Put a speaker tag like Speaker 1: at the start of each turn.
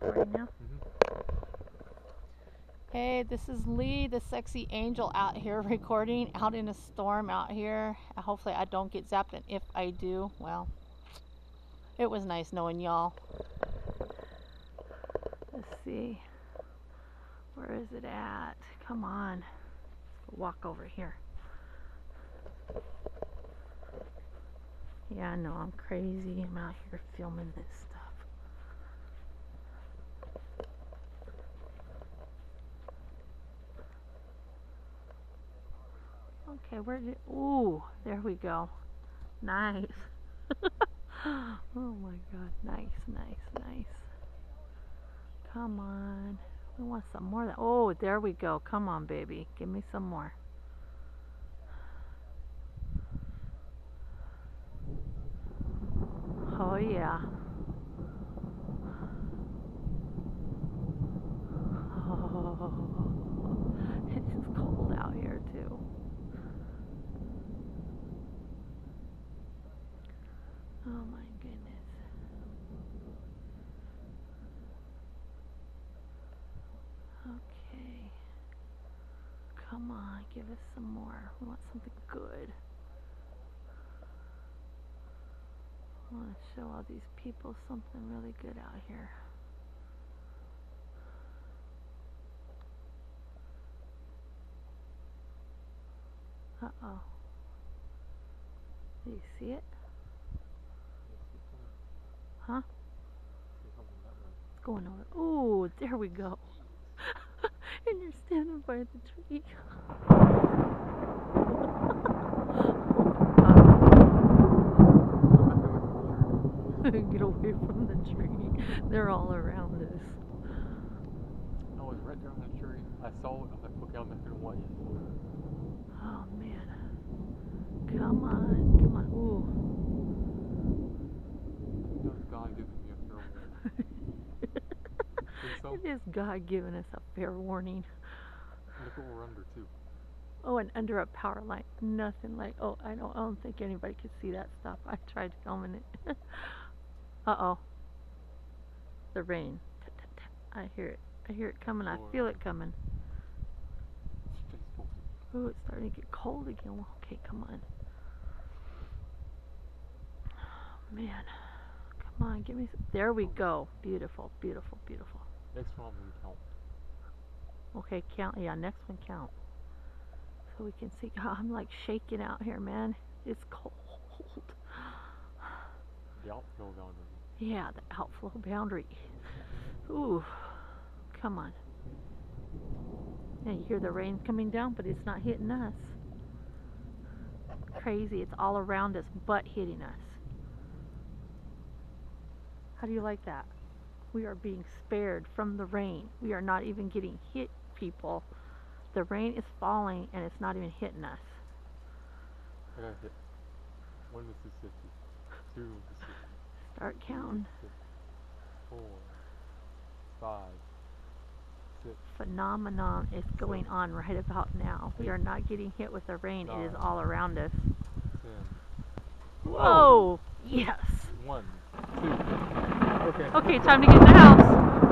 Speaker 1: Recording now? Hey, this is Lee, the sexy angel, out here recording, out in a storm out here. Hopefully I don't get zapped, and if I do, well, it was nice knowing y'all. Let's see. Where is it at? Come on. Let's walk over here. Yeah, I know, I'm crazy. I'm out here filming this stuff. Okay, where did... Ooh, there we go. Nice. Oh my god. Nice, nice, nice. Come on. We want some more of that. Oh, there we go. Come on, baby. Give me some more. Oh, yeah. Oh, it's cold out here, too. Oh, my goodness. Okay. Come on, give us some more. We want something good. I want to show all these people something really good out here. Uh-oh. Do you see it? Huh? It's going over. Ooh, there we go. And you're standing by the tree. Get away from the tree. They're all around us.
Speaker 2: I was right there on the tree. I saw it. I was like, okay, I'm not going to watch it.
Speaker 1: Oh, man. Come on. Come on. Ooh.
Speaker 2: That was God giving me a fair warning.
Speaker 1: It is God giving us a fair warning.
Speaker 2: Look what we're under, too.
Speaker 1: Oh, and under a power line. Nothing like... Oh, I don't think anybody could see that stuff. I tried filming it. Uh-oh. The rain. I hear it. I hear it coming. I feel it coming. Oh, it's starting to get cold again. Okay, come on. Oh, man. Come on, give me some. There we go. Beautiful, beautiful, beautiful.
Speaker 2: Next one I'm going to count.
Speaker 1: Okay, count. Yeah, next one count. So we can see. Oh, I'm like shaking out here, man. It's cold.
Speaker 2: The outflow boundary.
Speaker 1: Yeah, the outflow boundary. Ooh. Come on. Yeah, you hear the rain coming down, but it's not hitting us. Crazy. It's all around us, but hitting us. How do you like that? We are being spared from the rain. We are not even getting hit, people. The rain is falling, and it's not even hitting us.
Speaker 2: I got hit. 1 Mississippi. 2 Mississippi.
Speaker 1: Start counting.
Speaker 2: 4, 5, 6.
Speaker 1: Phenomenon is going on right about now. We are not getting hit with the rain.
Speaker 2: 9,
Speaker 1: it is all around us.
Speaker 2: 10.
Speaker 1: Whoa! Yes!
Speaker 2: 1, 2. Okay.
Speaker 1: Okay, time to get in the house.